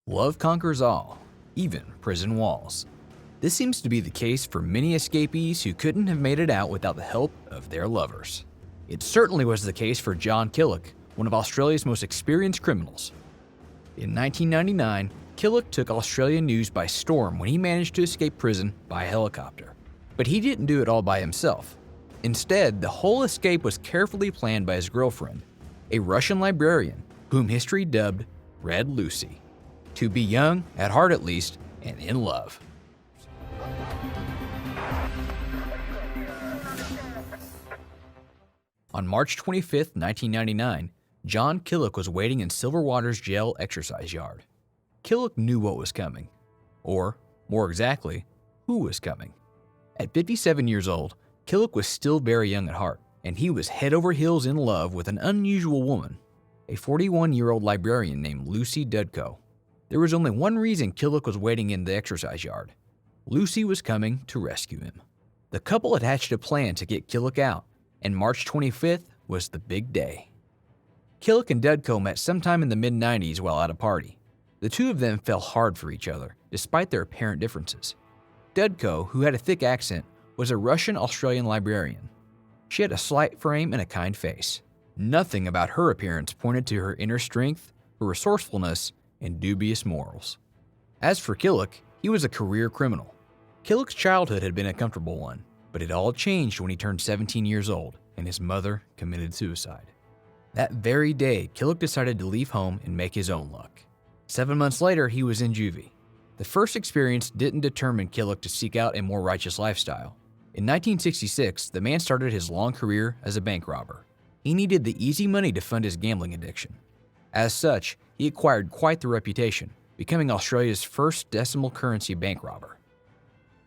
Love conquers all, even prison walls. This seems to be the case for many escapees who couldn't have made it out without the help of their lovers. It certainly was the case for John Killick, one of Australia's most experienced criminals. In 1999, Killick took Australian news by storm when he managed to escape prison by helicopter. But he didn't do it all by himself. Instead, the whole escape was carefully planned by his girlfriend, a Russian librarian whom history dubbed Red Lucy. To be young, at heart at least, and in love. On March 25, 1999, John Killick was waiting in Silverwater's jail exercise yard. Killick knew what was coming. Or, more exactly, who was coming. At 57 years old, Killick was still very young at heart, and he was head over heels in love with an unusual woman, a 41-year-old librarian named Lucy Dudko. There was only one reason Killick was waiting in the exercise yard. Lucy was coming to rescue him. The couple had hatched a plan to get Killick out, and March 25th was the big day. Killick and Dudko met sometime in the mid-90s while at a party. The two of them fell hard for each other, despite their apparent differences. Dudko, who had a thick accent, was a Russian-Australian librarian. She had a slight frame and a kind face. Nothing about her appearance pointed to her inner strength, her resourcefulness, and dubious morals. As for Killick, he was a career criminal. Killick's childhood had been a comfortable one, but it all changed when he turned 17 years old and his mother committed suicide. That very day, Killick decided to leave home and make his own luck. 7 months later, he was in juvie. The first experience didn't determine Killick to seek out a more righteous lifestyle. In 1966, the man started his long career as a bank robber. He needed the easy money to fund his gambling addiction. As such, he acquired quite the reputation, becoming Australia's first decimal currency bank robber.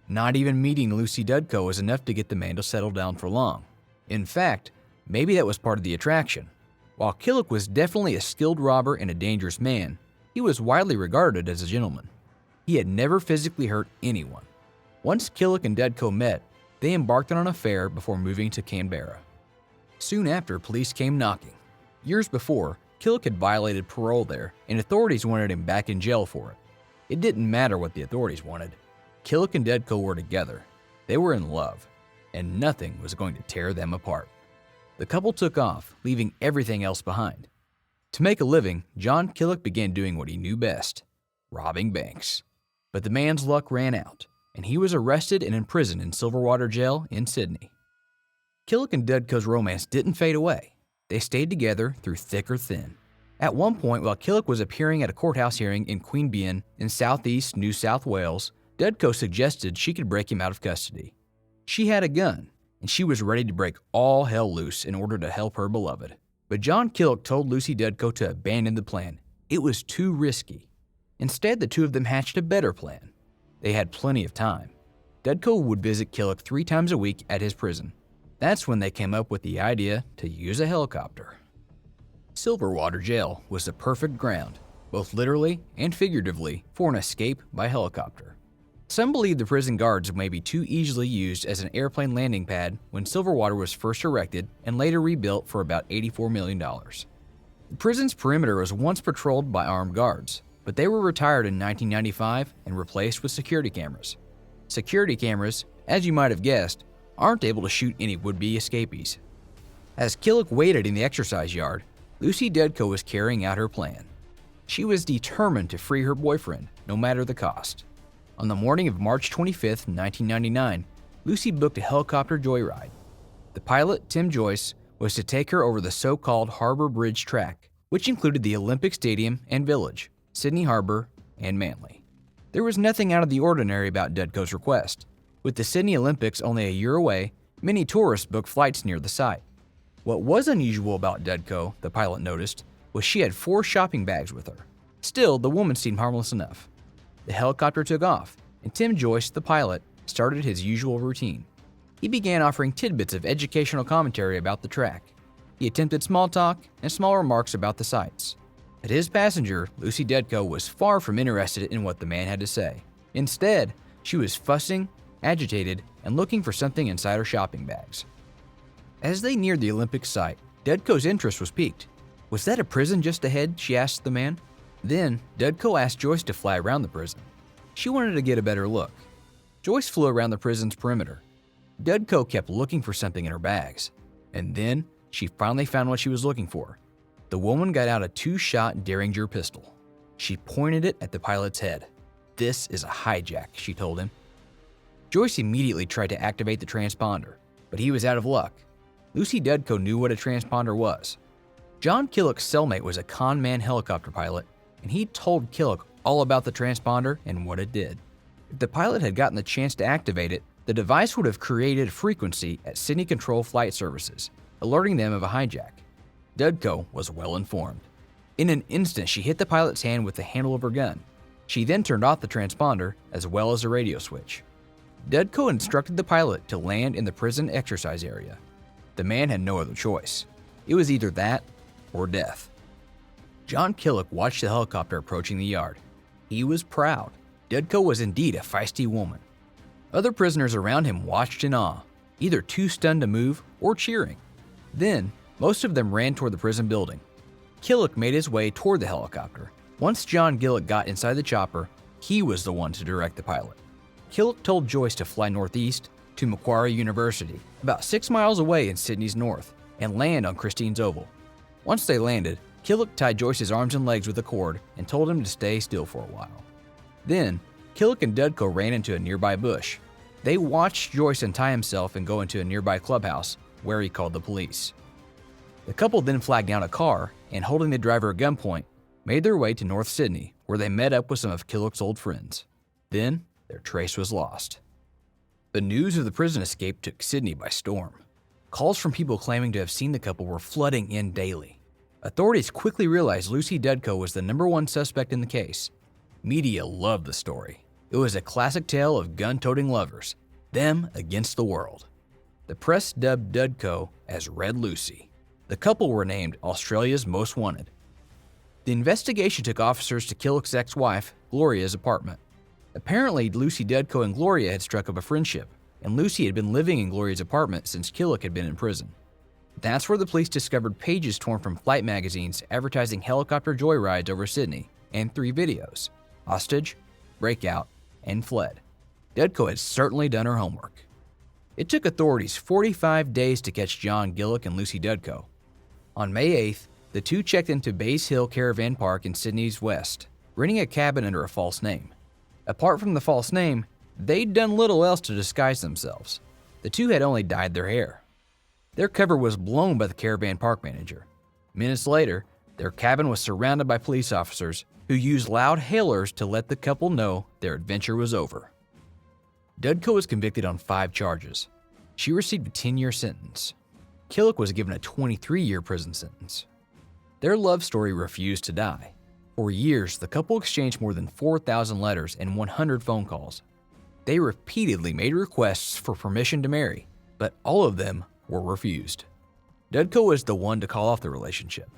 Not even meeting Lucy Dudko was enough to get the man to settle down for long. In fact, maybe that was part of the attraction. While Killick was definitely a skilled robber and a dangerous man, he was widely regarded as a gentleman. He had never physically hurt anyone. Once Killick and Dudko met, they embarked on an affair before moving to Canberra. Soon after, police came knocking. Years before, Killick had violated parole there, and authorities wanted him back in jail for it. It didn't matter what the authorities wanted. Killick and Dudko were together. They were in love, and nothing was going to tear them apart. The couple took off, leaving everything else behind. To make a living, John Killick began doing what he knew best, robbing banks. But the man's luck ran out, and he was arrested and imprisoned in Silverwater Jail in Sydney. Killick and Dudko's romance didn't fade away. They stayed together through thick or thin. At one point, while Killick was appearing at a courthouse hearing in Queanbeyan in southeast New South Wales, Dudko suggested she could break him out of custody. She had a gun, and she was ready to break all hell loose in order to help her beloved. But John Killick told Lucy Dudko to abandon the plan. It was too risky. Instead, the two of them hatched a better plan. They had plenty of time. Dudko would visit Killick 3 times a week at his prison. That's when they came up with the idea to use a helicopter. Silverwater Jail was the perfect ground, both literally and figuratively, for an escape by helicopter. Some believe the prison guards may be too easily used as an airplane landing pad when Silverwater was first erected and later rebuilt for about $84 million. The prison's perimeter was once patrolled by armed guards, but they were retired in 1995 and replaced with security cameras. Security cameras, as you might have guessed, aren't able to shoot any would-be escapees. As Killick waited in the exercise yard, Lucy Dudko was carrying out her plan. She was determined to free her boyfriend, no matter the cost. On the morning of March 25, 1999, Lucy booked a helicopter joyride. The pilot, Tim Joyce, was to take her over the so-called Harbour Bridge track, which included the Olympic Stadium and Village, Sydney Harbour, and Manly. There was nothing out of the ordinary about Dudko's request. With the Sydney Olympics only a year away, many tourists booked flights near the site. What was unusual about Dudko, the pilot noticed, was she had 4 shopping bags with her. Still, the woman seemed harmless enough. The helicopter took off, and Tim Joyce, the pilot, started his usual routine. He began offering tidbits of educational commentary about the track. He attempted small talk and small remarks about the sights. But his passenger, Lucy Dudko, was far from interested in what the man had to say. Instead, she was fussing, agitated, and looking for something inside her shopping bags. As they neared the Olympic site, Dudko's interest was piqued. Was that a prison just ahead? She asked the man. Then, Dudko asked Joyce to fly around the prison. She wanted to get a better look. Joyce flew around the prison's perimeter. Dudko kept looking for something in her bags, and then she finally found what she was looking for. The woman got out a 2-shot Derringer pistol. She pointed it at the pilot's head. "This is a hijack," she told him. Joyce immediately tried to activate the transponder, but he was out of luck. Lucy Dudko knew what a transponder was. John Killick's cellmate was a con man helicopter pilot, and he told Killick all about the transponder and what it did. If the pilot had gotten the chance to activate it, the device would have created a frequency at Sydney Control Flight Services, alerting them of a hijack. Dudko was well informed. In an instant, she hit the pilot's hand with the handle of her gun. She then turned off the transponder as well as the radio switch. Dudko instructed the pilot to land in the prison exercise area. The man had no other choice. It was either that or death. John Killick watched the helicopter approaching the yard. He was proud. Dudko was indeed a feisty woman. Other prisoners around him watched in awe, either too stunned to move or cheering. Then, most of them ran toward the prison building. Killick made his way toward the helicopter. Once John Killick got inside the chopper, he was the one to direct the pilot. Killick told Joyce to fly northeast to Macquarie University, about 6 miles away in Sydney's north, and land on Christine's Oval. Once they landed, Killick tied Joyce's arms and legs with a cord and told him to stay still for a while. Then, Killick and Dudko ran into a nearby bush. They watched Joyce untie himself and go into a nearby clubhouse, where he called the police. The couple then flagged down a car and, holding the driver at gunpoint, made their way to North Sydney, where they met up with some of Killick's old friends. Then, their trace was lost. The news of the prison escape took Sydney by storm. Calls from people claiming to have seen the couple were flooding in daily. Authorities quickly realized Lucy Dudko was the #1 suspect in the case. Media loved the story. It was a classic tale of gun-toting lovers, them against the world. The press dubbed Dudko as Red Lucy. The couple were named Australia's Most Wanted. The investigation took officers to Killick's ex-wife, Gloria's apartment. Apparently, Lucy Dudko and Gloria had struck up a friendship, and Lucy had been living in Gloria's apartment since Killick had been in prison. That's where the police discovered pages torn from flight magazines advertising helicopter joyrides over Sydney, and 3 videos: hostage, breakout, and fled. Dudko had certainly done her homework. It took authorities 45 days to catch John Killick and Lucy Dudko. On May 8th, the two checked into Bays Hill Caravan Park in Sydney's west, renting a cabin under a false name. Apart from the false name, they'd done little else to disguise themselves. The two had only dyed their hair. Their cover was blown by the caravan park manager. Minutes later, their cabin was surrounded by police officers who used loud hailers to let the couple know their adventure was over. Dudko was convicted on 5 charges. She received a 10-year sentence. Killick was given a 23-year prison sentence. Their love story refused to die. For years, the couple exchanged more than 4,000 letters and 100 phone calls. They repeatedly made requests for permission to marry, but all of them were refused. Dudko was the one to call off the relationship.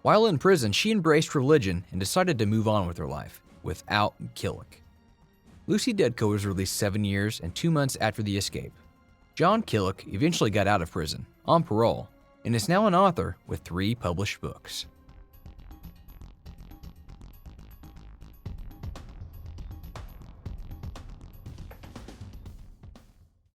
While in prison, she embraced religion and decided to move on with her life, without Killick. Lucy Dudko was released 7 years and 2 months after the escape. John Killick eventually got out of prison, on parole, and is now an author with 3 published books.